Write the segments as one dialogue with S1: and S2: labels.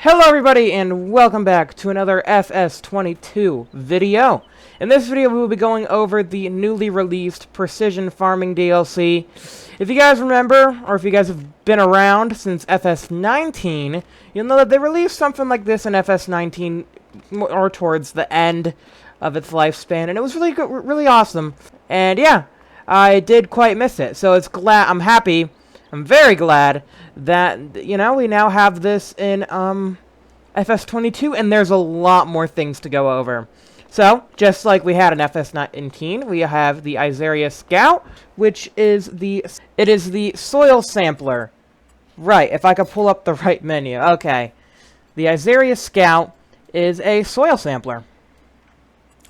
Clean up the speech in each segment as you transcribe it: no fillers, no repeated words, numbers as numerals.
S1: Hello everybody and welcome back to another FS22 video. In this video we will be going over the newly released Precision Farming DLC. If you guys remember, or if you guys have been around since FS19, you'll know that they released something like this in FS19 or towards the end of its lifespan, and it was really good, really awesome. And yeah, I did quite miss it, so I'm very glad that, you know, we now have this in FS22, and there's a lot more things to go over. So, just like we had in FS19, we have the Isaria Scout, which is the soil sampler. Right, if I could pull up the right menu. Okay. The Isaria Scout is a soil sampler.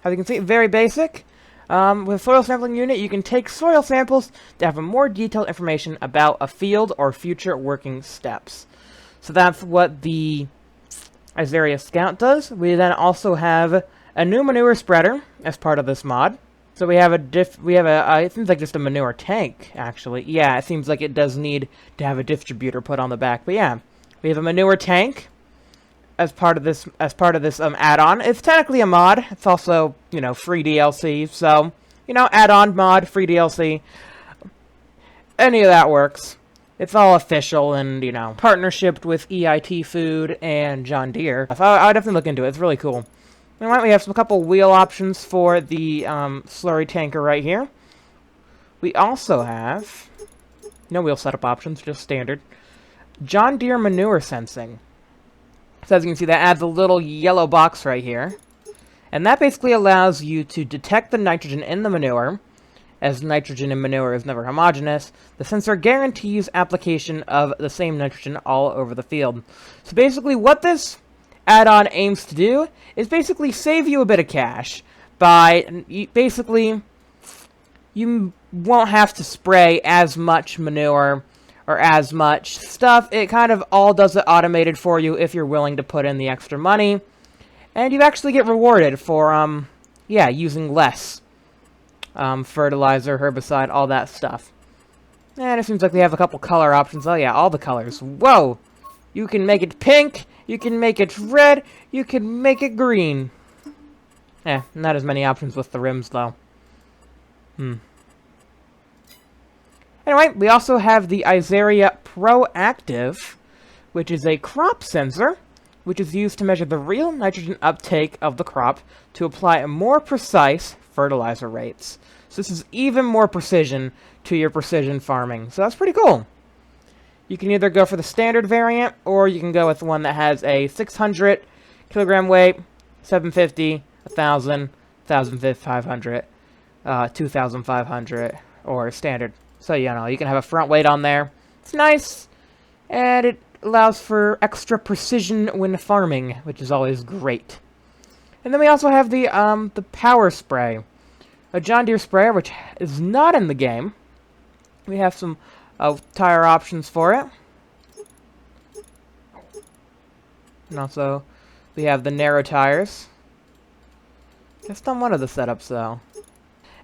S1: As you can see, very basic. With a soil sampling unit, you can take soil samples to have a more detailed information about a field or future working steps. So that's what the Isaria Scout does. We then also have a new manure spreader as part of this mod. So we have it seems like just a manure tank, actually. Yeah, it seems like it does need to have a distributor put on the back. But yeah, we have a manure tank as part of this add-on. It's technically a mod. It's also, you know, free DLC. So, you know, add-on, mod, free DLC. Any of that works. It's all official and, you know, partnership with EIT Food and John Deere. So I'd definitely look into it. It's really cool. Alright, we have a couple wheel options for the slurry tanker right here. We also have no wheel setup options, just standard. John Deere manure sensing. So as you can see, that adds a little yellow box right here. And that basically allows you to detect the nitrogen in the manure. As nitrogen in manure is never homogeneous, the sensor guarantees application of the same nitrogen all over the field. So basically what this add-on aims to do is basically save you a bit of cash by you won't have to spray as much manure or as much stuff. It kind of all does it automated for you if you're willing to put in the extra money. And you actually get rewarded for, yeah, using less fertilizer, herbicide, all that stuff. And it seems like we have a couple color options. Oh yeah, all the colors. Whoa! You can make it pink, you can make it red, you can make it green. Not as many options with the rims, though. Anyway, we also have the Isaria Pro-Active, which is a crop sensor, which is used to measure the real nitrogen uptake of the crop to apply more precise fertilizer rates. So this is even more precision to your precision farming. So that's pretty cool. You can either go for the standard variant, or you can go with one that has a 600 kilogram weight, 750, 1,000, 1,500, 2,500, or standard. So, you know, you can have a front weight on there. It's nice, and it allows for extra precision when farming, which is always great. And then we also have the power spray, a John Deere sprayer, which is not in the game. We have some tire options for it. And also, we have the narrow tires. Just on one of the setups, though.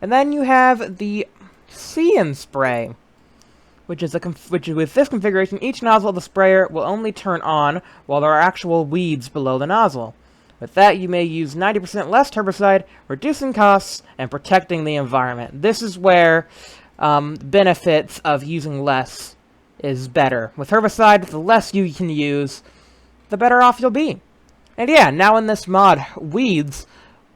S1: And then you have the See-In spray, which with this configuration, each nozzle of the sprayer will only turn on while there are actual weeds below the nozzle. With that, you may use 90% less herbicide, reducing costs and protecting the environment. This is where benefits of using less is better. With herbicide, the less you can use, the better off you'll be. And yeah, now in this mod, weeds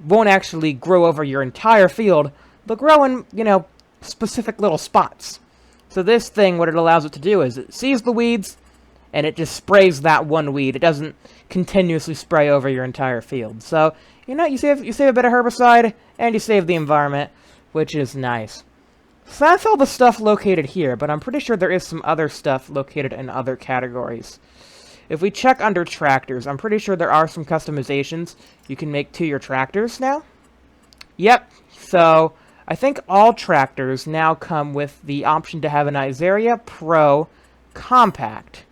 S1: won't actually grow over your entire field, but grow in, you know, specific little spots. So this thing, what it allows it to do is it sees the weeds, and it just sprays that one weed. It doesn't continuously spray over your entire field. So, you know, you save a bit of herbicide, and you save the environment, which is nice. So that's all the stuff located here, but I'm pretty sure there is some other stuff located in other categories. If we check under tractors, I'm pretty sure there are some customizations you can make to your tractors now. Yep, so I think all tractors now come with the option to have an Isaria Pro Compact.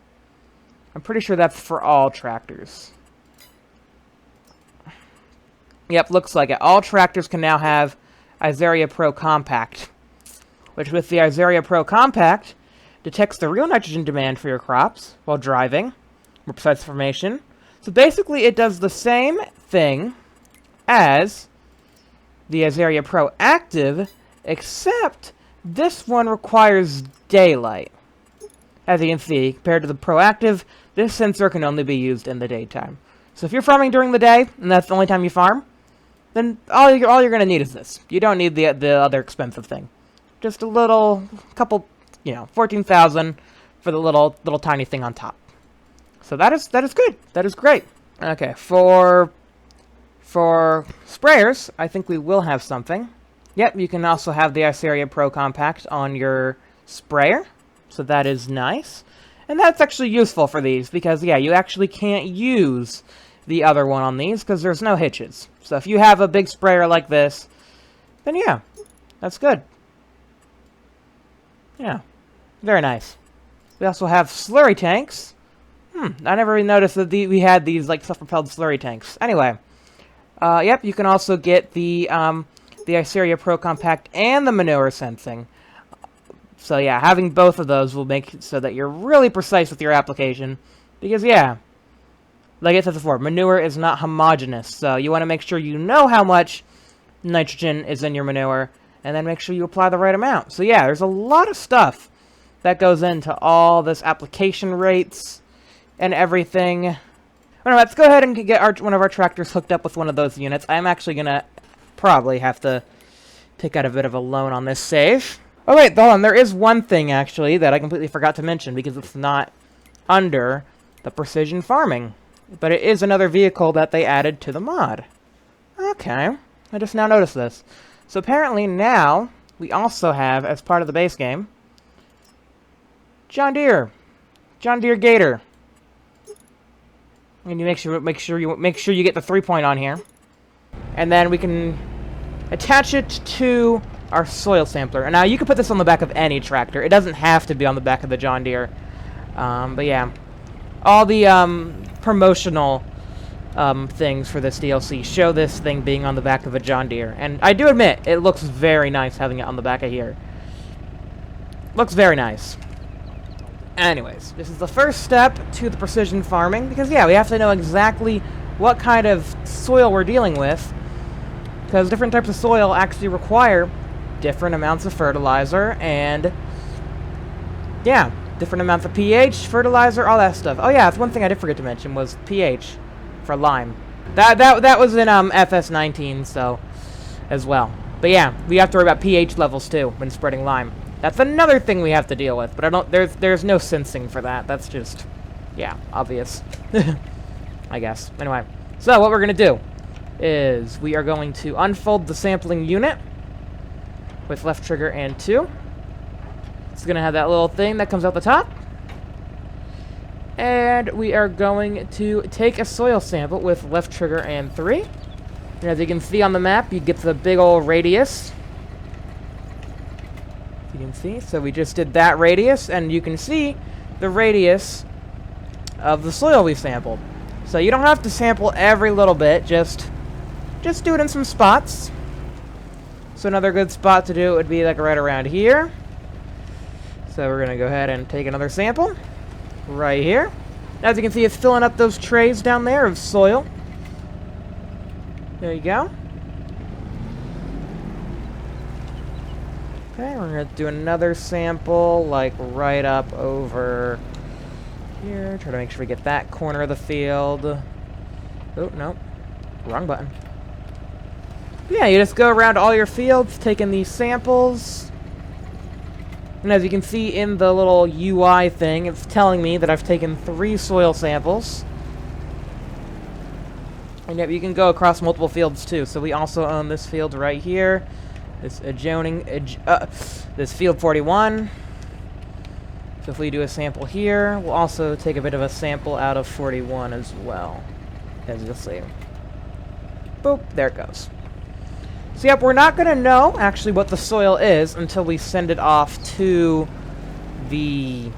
S1: I'm pretty sure that's for all tractors. Yep, looks like it. All tractors can now have Isaria Pro Compact, which with the Isaria Pro Compact detects the real nitrogen demand for your crops while driving, more precise information, So basically it does the same thing as the Isaria Pro-Active, except this one requires daylight. As you can see, compared to the Pro-Active, this sensor can only be used in the daytime. So if you're farming during the day, and that's the only time you farm, then all you're going to need is this. You don't need the other expensive thing. Just a little, couple, 14,000 for the little tiny thing on top. So that is good. That is great. Okay, for sprayers, I think we will have something. Yep, you can also have the Isaria Pro Compact on your sprayer. So that is nice. And that's actually useful for these, because, yeah, you actually can't use the other one on these, because there's no hitches. So if you have a big sprayer like this, then yeah, that's good. Yeah, very nice. We also have slurry tanks. I never really noticed that we had these, like, self-propelled slurry tanks. Anyway, yep, you can also get the Isaria Pro Compact and the Manure sensing. So yeah, having both of those will make it so that you're really precise with your application. Because yeah, like I said before, manure is not homogeneous. So you want to make sure you know how much nitrogen is in your manure, and then make sure you apply the right amount. So yeah, there's a lot of stuff that goes into all this application rates and everything. Alright, let's go ahead and get one of our tractors hooked up with one of those units. I'm actually going to probably have to take out a bit of a loan on this save. Oh wait, hold on, there is one thing actually that I completely forgot to mention because it's not under the precision farming. But it is another vehicle that they added to the mod. Okay, I just now noticed this. So apparently now, we also have, as part of the base game, John Deere Gator. And you make sure you get the 3-point on here. And then we can attach it to our soil sampler. And now you can put this on the back of any tractor. It doesn't have to be on the back of the John Deere. But yeah, all the promotional things for this DLC show this thing being on the back of a John Deere. And I do admit, it looks very nice having it on the back of here. Looks very nice. Anyways, this is the first step to the precision farming, because yeah, we have to know exactly what kind of soil we're dealing with, because different types of soil actually require different amounts of fertilizer, and yeah, different amounts of pH, fertilizer, all that stuff. Oh yeah, that's one thing I did forget to mention was pH for lime. That was in FS19, so as well. But yeah, we have to worry about pH levels too when spreading lime. That's another thing we have to deal with, but there's no sensing for that. That's just, yeah, obvious. I guess. Anyway, so what we're gonna do is we are going to unfold the sampling unit with left trigger and 2. It's gonna have that little thing that comes out the top. And we are going to take a soil sample with left trigger and 3. And as you can see on the map, you get the big old radius. You can see, so we just did that radius, and you can see the radius of the soil we sampled. So you don't have to sample every little bit, just do it in some spots. So another good spot to do it would be like right around here. So we're gonna go ahead and take another sample right here. As you can see, it's filling up those trays down there of soil. There you go. Okay, we're going to do another sample, like, right up over here. Try to make sure we get that corner of the field. Oh, no. Wrong button. But yeah, you just go around all your fields, taking these samples. And as you can see in the little UI thing, it's telling me that I've taken 3 soil samples. And yet you can go across multiple fields, too. So we also own this field right here. This this field 41. So if we do a sample here, we'll also take a bit of a sample out of 41 as well, as you'll see. Boop, there it goes. So yep, we're not going to know actually what the soil is until we send it off to the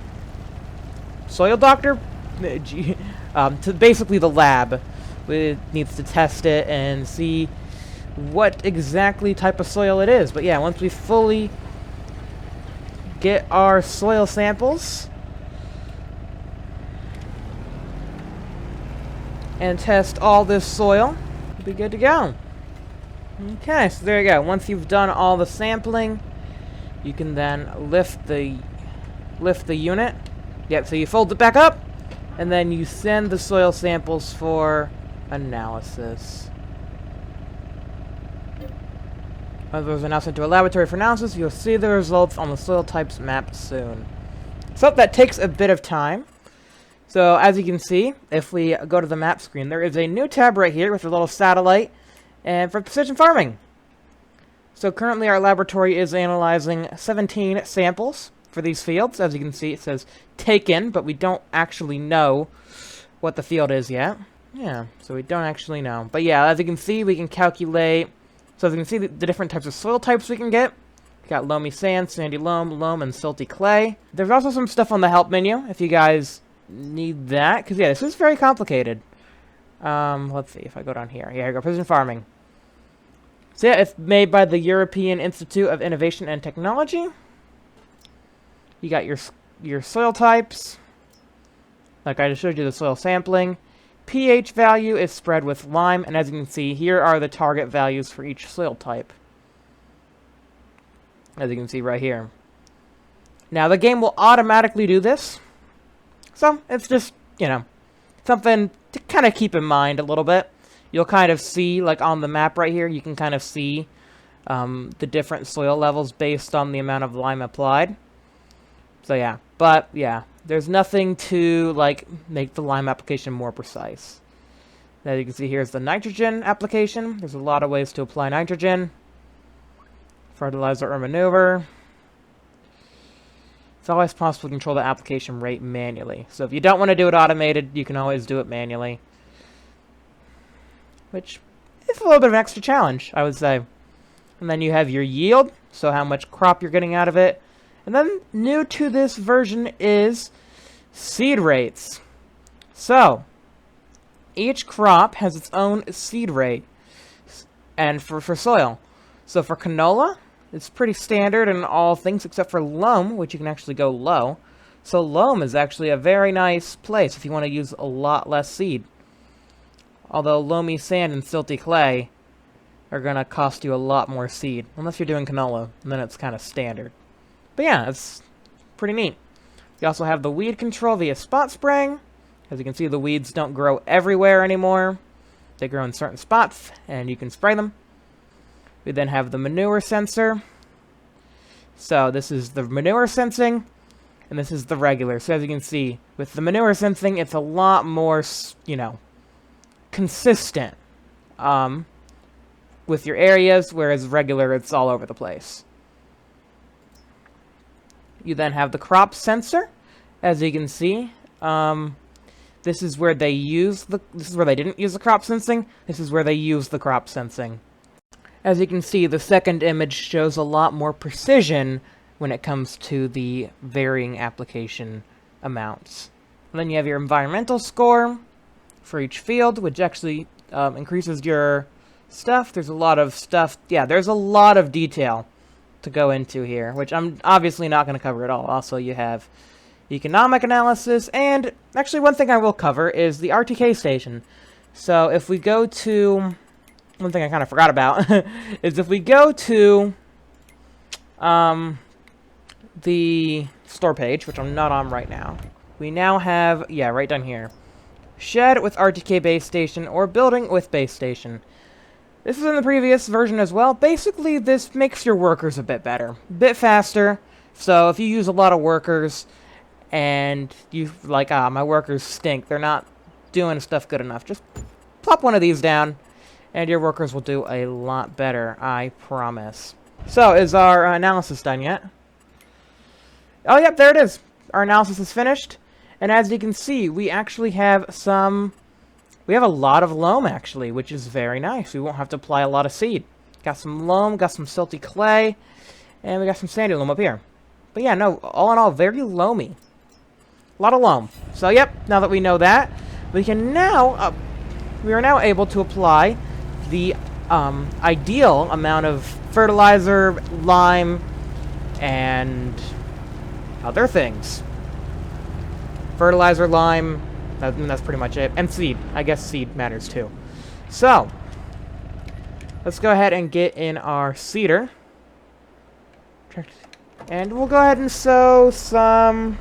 S1: soil doctor, to basically the lab. It needs to test it and see what exactly type of soil it is. But yeah, once we fully get our soil samples and test all this soil, you'll be good to go. Okay, so there you go. Once you've done all the sampling, you can then lift the unit. Yep, so you fold it back up, and then you send the soil samples for analysis. Once those are now sent to a laboratory for analysis, you'll see the results on the soil types map soon. So that takes a bit of time. So as you can see, if we go to the map screen, there is a new tab right here with a little satellite and for precision farming. So currently our laboratory is analyzing 17 samples for these fields. As you can see, it says taken, but we don't actually know what the field is yet. Yeah, so we don't actually know. But yeah, as you can see, we can calculate. So as you can see, the different types of soil types we can get. We got loamy sand, sandy loam, and silty clay. There's also some stuff on the help menu if you guys need that, because yeah, this is very complicated. Let's see if I go down here. Yeah, here we go, precision farming. So yeah, it's made by the European Institute of Innovation and Technology. You got your soil types. Like I just showed you, the soil sampling. pH value is spread with lime, and as you can see, here are the target values for each soil type. As you can see right here. Now, the game will automatically do this. So, it's just, you know, something to kind of keep in mind a little bit. You'll kind of see, like on the map right here, you can kind of see the different soil levels based on the amount of lime applied. So, yeah. But, yeah. There's nothing to, like, make the lime application more precise. As you can see, here's the nitrogen application. There's a lot of ways to apply nitrogen. Fertilizer or manure. It's always possible to control the application rate manually. So if you don't want to do it automated, you can always do it manually. Which is a little bit of an extra challenge, I would say. And then you have your yield, so how much crop you're getting out of it. And then, new to this version is seed rates. So, each crop has its own seed rate, and for soil. So for canola, it's pretty standard in all things except for loam, which you can actually go low. So loam is actually a very nice place if you want to use a lot less seed. Although loamy sand and silty clay are going to cost you a lot more seed, unless you're doing canola, and then it's kind of standard. But yeah, it's pretty neat. You also have the weed control via spot spraying. As you can see, the weeds don't grow everywhere anymore. They grow in certain spots, and you can spray them. We then have the manure sensor. So this is the manure sensing, and this is the regular. So as you can see, with the manure sensing, it's a lot more, you know, consistent with your areas, whereas regular, it's all over the place. You then have the crop sensor, as you can see. This is where they this is where they didn't use the crop sensing. This is where they use the crop sensing. As you can see, the second image shows a lot more precision when it comes to the varying application amounts. And then you have your environmental score for each field, which actually increases your stuff. There's a lot of stuff. Yeah, there's a lot of detail to go into here, which I'm obviously not going to cover at all. Also, you have economic analysis, and actually one thing I will cover is the RTK station. So if we go to, one thing I kind of forgot about, is if we go to the store page, which I'm not on right now, we now have, yeah, right down here, shed with RTK base station or building with base station. This is in the previous version as well. Basically, this makes your workers a bit better, a bit faster. So if you use a lot of workers and you like, my workers stink, they're not doing stuff good enough, just plop one of these down and your workers will do a lot better, I promise. So, is our analysis done yet? Oh, yep, there it is. Our analysis is finished. And as you can see, we actually have we have a lot of loam, actually, which is very nice. We won't have to apply a lot of seed. Got some loam, got some silty clay, and we got some sandy loam up here. But yeah, no, all in all, very loamy. A lot of loam. So, yep, now that we know that, we can now, we are now able to apply the ideal amount of fertilizer, lime, and other things. Fertilizer, lime, that's pretty much it. And seed. I guess seed matters too. So, let's go ahead and get in our seeder. And we'll go ahead and sow some...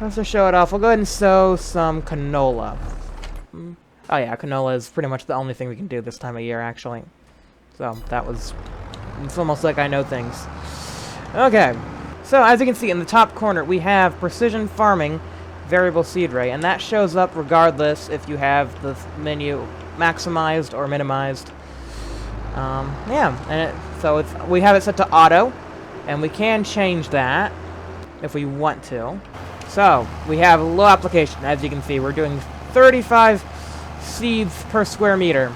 S1: Let's just show it off. We'll go ahead and sow some canola. Oh yeah, canola is pretty much the only thing we can do this time of year, actually. So, that was... It's almost like I know things. Okay. So, as you can see in the top corner, we have precision farming variable seed rate. And that shows up regardless if you have the menu maximized or minimized. Yeah. And so, we have it set to auto. And we can change that if we want to. So, we have low application. As you can see, we're doing 35 seeds per square meter.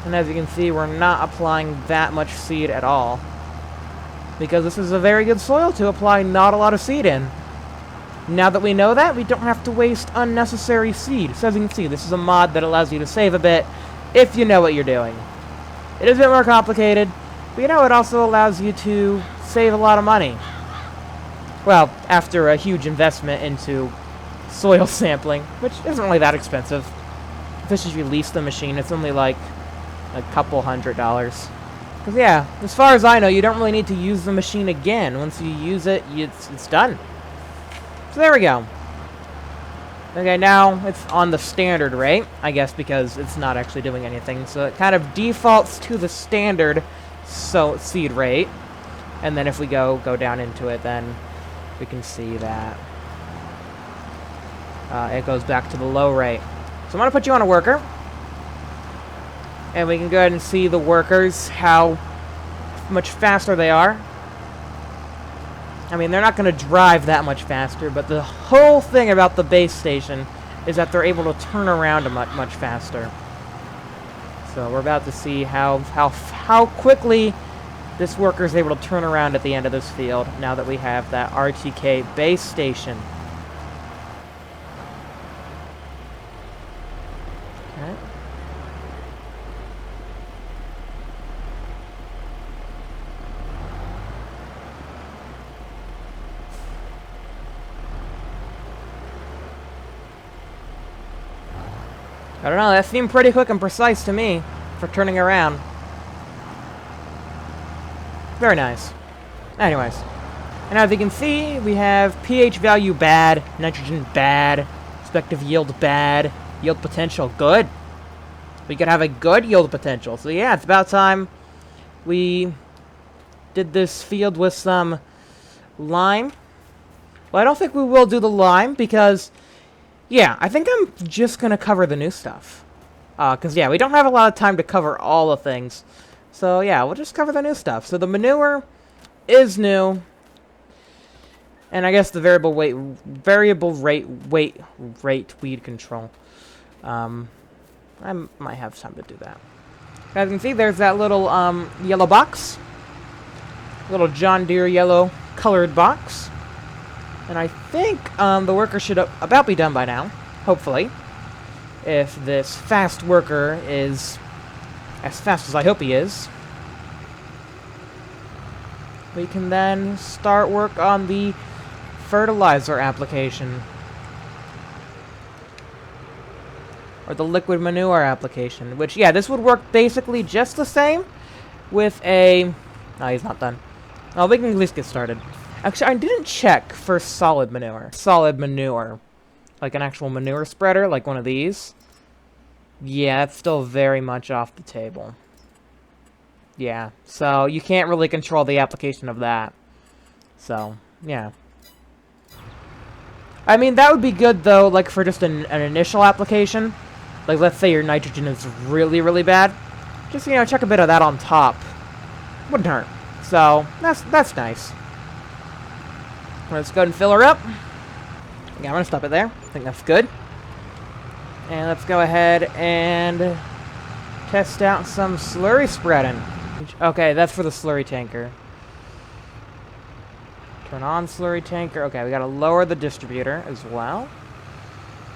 S1: And as you can see, we're not applying that much seed at all. Because this is a very good soil to apply not a lot of seed in. Now that we know that, we don't have to waste unnecessary seed. So as you can see, this is a mod that allows you to save a bit if you know what you're doing. It is a bit more complicated, but you know, it also allows you to save a lot of money. Well, after a huge investment into soil sampling, which isn't really that expensive. If you lease the machine, it's only like a couple $100. Because yeah, as far as I know, you don't really need to use the machine again. Once you use it, it's done. So there we go. Okay, now it's on the standard rate, I guess, because it's not actually doing anything. So it kind of defaults to the standard seed rate. And then if we go down into it, then we can see that it goes back to the low rate. So I'm going to put you on a worker. And we can go ahead and see the workers, how much faster they are. I mean, they're not going to drive that much faster, but the whole thing about the base station is that they're able to turn around much faster. So we're about to see how quickly this worker is able to turn around at the end of this field, now that we have that RTK base station. Okay. I don't know, that seemed pretty quick and precise to me for turning around. Very nice. Anyways. And as you can see, we have pH value bad, nitrogen bad, expected yield bad, yield potential good. We could have a good yield potential. So yeah, it's about time we did this field with some lime. Well, I don't think we will do the lime because... Yeah, I think I'm just going to cover the new stuff. Because, yeah, we don't have a lot of time to cover all the things. So, yeah, we'll just cover the new stuff. So, the manure is new. And I guess the variable rate weed control. I might have time to do that. As you can see, there's that little yellow box. Little John Deere yellow colored box. And I think the worker should about be done by now, hopefully. If this fast worker is as fast as I hope he is. We can then start work on the fertilizer application. Or the liquid manure application. Which, yeah, this would work basically just the same with a... Oh, he's not done. Oh, we can at least get started. Actually, I didn't check for solid manure. Solid manure. Like an actual manure spreader, like one of these. Yeah, it's still very much off the table. Yeah, so you can't really control the application of that. So, yeah. I mean, that would be good, though, like for just an initial application. Like, let's say your nitrogen is really, really bad. Just, you know, check a bit of that on top. Wouldn't hurt. So, that's nice. Let's go ahead and fill her up. Yeah, I'm going to stop it there. I think that's good. And let's go ahead and test out some slurry spreading. Okay, that's for the slurry tanker. Turn on slurry tanker. Okay, we got to lower the distributor as well.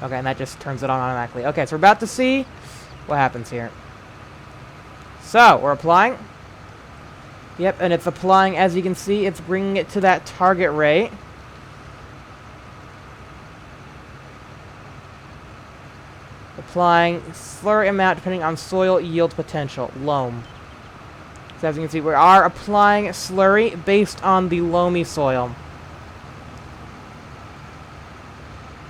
S1: Okay, and that just turns it on automatically. Okay, so we're about to see what happens here. So, we're applying. Yep, and it's applying, as you can see, it's bringing it to that target rate. Applying slurry amount depending on soil yield potential. Loam. So as you can see, we are applying slurry based on the loamy soil.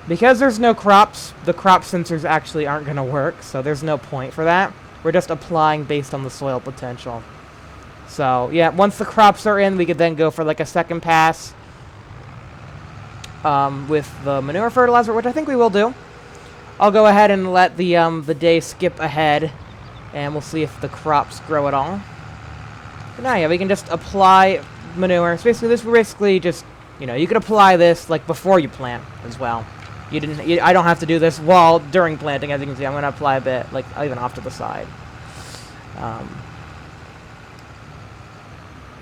S1: Because there's no crops, the crop sensors actually aren't going to work, so there's no point for that. We're just applying based on the soil potential. So, yeah, once the crops are in, we could then go for like a second pass with the manure fertilizer, which I think we will do. I'll go ahead and let the day skip ahead, and we'll see if the crops grow at all. But now, yeah, we can just apply manure. So basically just, you know, you could apply this like before you plant as well. I don't have to do this during planting. As you can see, I'm going to apply a bit, like even off to the side.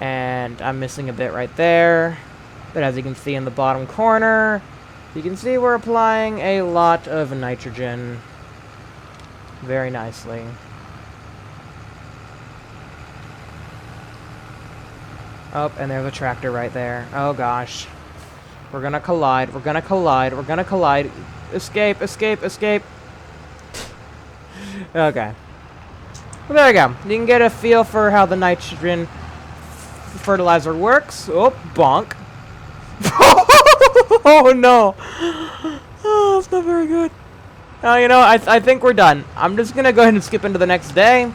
S1: And I'm missing a bit right there. But as you can see in the bottom corner, you can see we're applying a lot of nitrogen very nicely. Oh, and there's a tractor right there. Oh gosh. We're gonna collide, we're gonna collide, we're gonna collide. Escape, escape, escape. Okay. Well, there you go. You can get a feel for how the nitrogen fertilizer works. Oh, bonk. Oh no. Oh, that's not very good. Oh, you know, I think we're done. I'm just gonna go ahead and skip into the next day.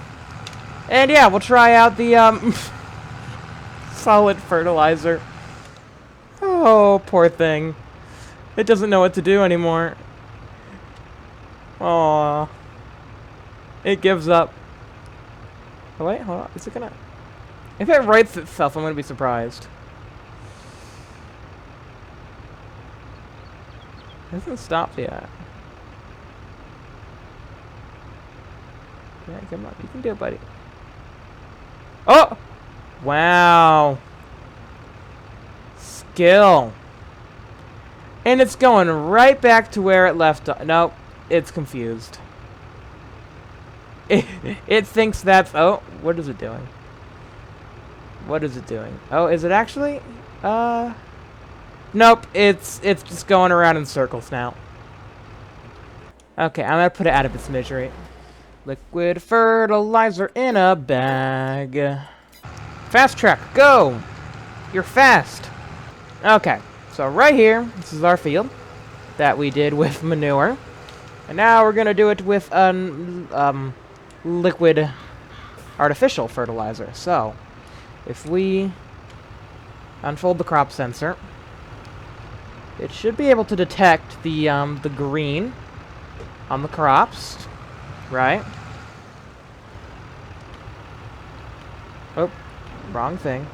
S1: And yeah, we'll try out the solid fertilizer. Oh, poor thing. It doesn't know what to do anymore. Aww. It gives up. Oh, wait, hold on. Is it gonna... If it rights itself, I'm gonna be surprised. It hasn't stopped yet. Yeah, come on. You can do it, buddy. Oh! Wow. Skill. And it's going right back to where it left off. Nope. It's confused. It thinks that's... Oh, what is it doing? What is it doing? Oh, is it actually? Nope. It's just going around in circles now. Okay, I'm gonna put it out of its misery. Liquid fertilizer in a bag. Fast track, go! You're fast! Okay, so right here, this is our field that we did with manure. And now we're gonna do it with liquid artificial fertilizer. So, if we unfold the crop sensor, it should be able to detect the green on the crops, right? Oh, wrong thing.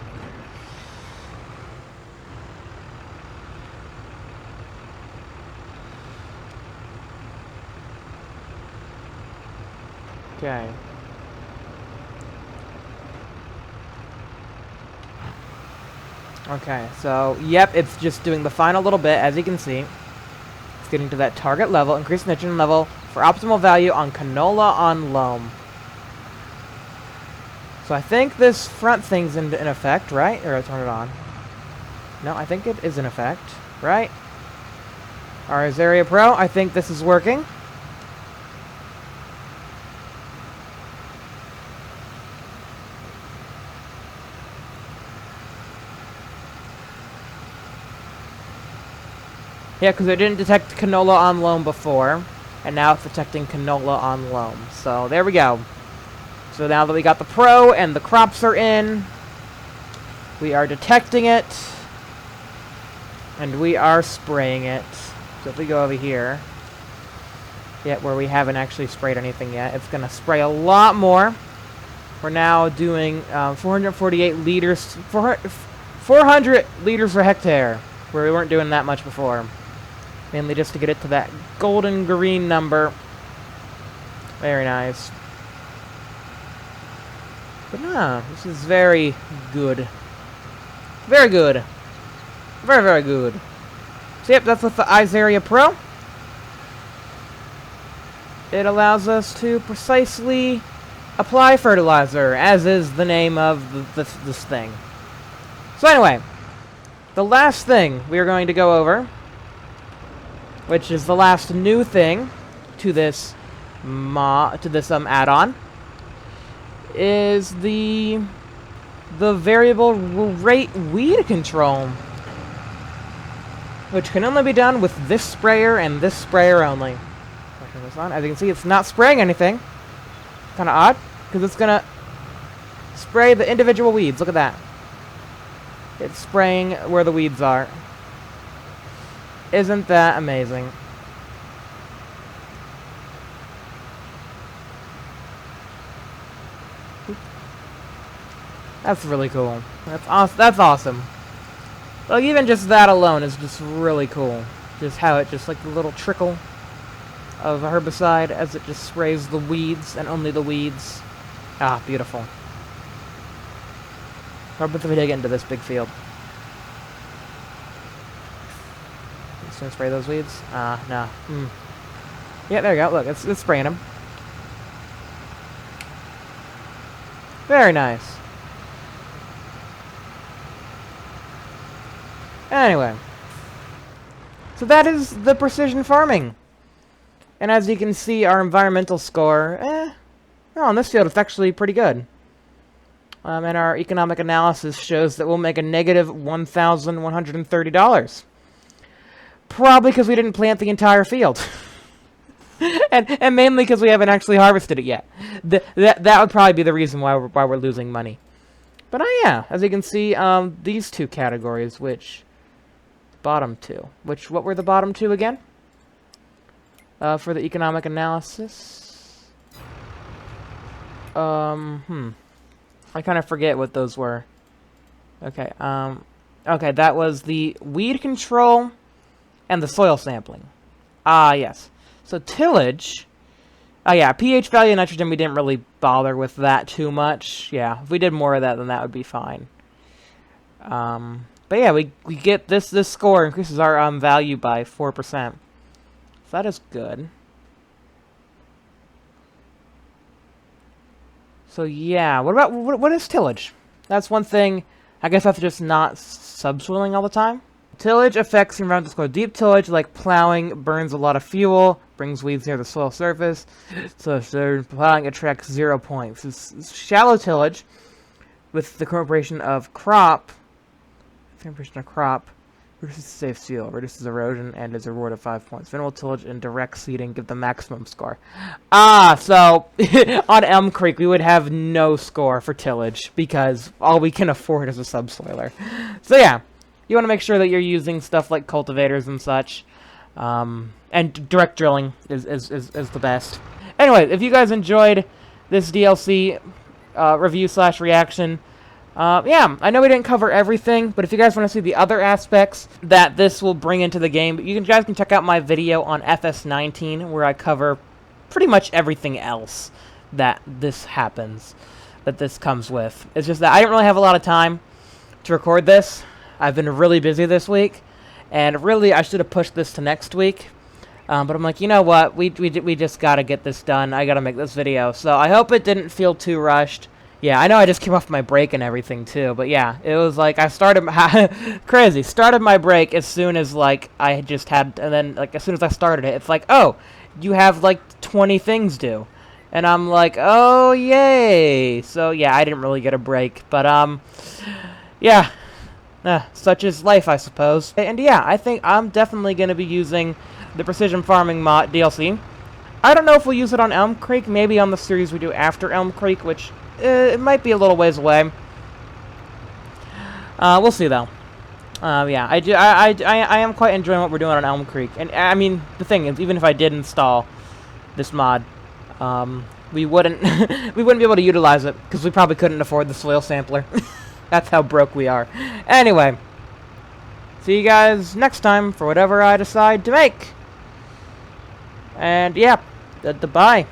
S1: Okay. Okay, so, yep, it's just doing the final little bit, as you can see. It's getting to that target level, increase nitrogen level for optimal value on canola on loam. So I think this front thing's in effect, right? Or I'll turn it on. No, I think it is in effect, right? Our Isaria Pro, I think this is working. Yeah, because it didn't detect canola on loam before, and now it's detecting canola on loam. So there we go. So now that we got the Pro and the crops are in, we are detecting it, and we are spraying it. So if we go over here, where we haven't actually sprayed anything yet, it's going to spray a lot more. We're now doing 448 liters, 400 liters per hectare, where we weren't doing that much before. Mainly just to get it to that golden green number. Very nice. But no, this is very good. Very good. Very, very good. So yep, that's with the Isaria Pro. It allows us to precisely apply fertilizer, as is the name of this thing. So anyway, the last thing we are going to go over, which is the last new thing to this add-on is the variable rate weed control, which can only be done with this sprayer and this sprayer only. Turn this on. As you can see, it's not spraying anything. Kind of odd, because it's gonna spray the individual weeds. Look at that. It's spraying where the weeds are. Isn't that amazing? That's really cool. That's awesome. Like, even just that alone is just really cool. Just how it just, like, the little trickle of herbicide as it just sprays the weeds, and only the weeds. Ah, beautiful. How about if we dig into this big field? Just gonna spray those weeds? No. Yeah, there you go. Look, it's spraying them. Very nice. Anyway. So that is the precision farming. And as you can see, our environmental score, well, on this field, it's actually pretty good. And our economic analysis shows that we'll make a negative $1,130. Probably because we didn't plant the entire field. and mainly because we haven't actually harvested it yet. That would probably be the reason why we're losing money. But yeah, as you can see, these two categories, which... Bottom two. What were the bottom two again? For the economic analysis? I kind of forget what those were. Okay, okay, that was the weed control and the soil sampling. Yes. So tillage... yeah, pH value and nitrogen, we didn't really bother with that too much. Yeah, if we did more of that, then that would be fine. But yeah, we get this score increases our value by 4%. So that is good. So yeah, what is tillage? That's one thing. I guess that's just not subsoiling all the time. Tillage affects the environmental score. Deep tillage, like plowing, burns a lot of fuel, brings weeds near the soil surface. So plowing attracts 0 points. It's shallow tillage, with the incorporation of crop, reduces safe seal, reduces erosion, and is a reward of 5 points. Minimal tillage and direct seeding give the maximum score. So on Elmcreek we would have no score for tillage because all we can afford is a subsoiler. So yeah, you want to make sure that you're using stuff like cultivators and such, and direct drilling is the best. Anyway, if you guys enjoyed this DLC review/reaction. Yeah, I know we didn't cover everything, but if you guys want to see the other aspects that this will bring into the game, you guys can check out my video on FS19, where I cover pretty much everything else that this comes with. It's just that I didn't really have a lot of time to record this. I've been really busy this week, and really I should have pushed this to next week. But I'm like, you know what, we just gotta get this done. I gotta make this video. So I hope it didn't feel too rushed. Yeah, I know I just came off my break and everything too, but yeah, it was like I started crazy. Started my break as soon as like I just had, and then like as soon as I started it, it's like, oh, you have like 20 things due, and I'm like, oh yay! So yeah, I didn't really get a break, but yeah, such is life, I suppose. And yeah, I think I'm definitely gonna be using the Precision Farming mod DLC. I don't know if we'll use it on Elmcreek, maybe on the series we do after Elmcreek, which. It might be a little ways away. We'll see though. Yeah, I am quite enjoying what we're doing on Elmcreek, and I mean the thing is, even if I did install this mod, we wouldn't be able to utilize it because we probably couldn't afford the soil sampler. That's how broke we are. Anyway, see you guys next time for whatever I decide to make. And yeah, goodbye.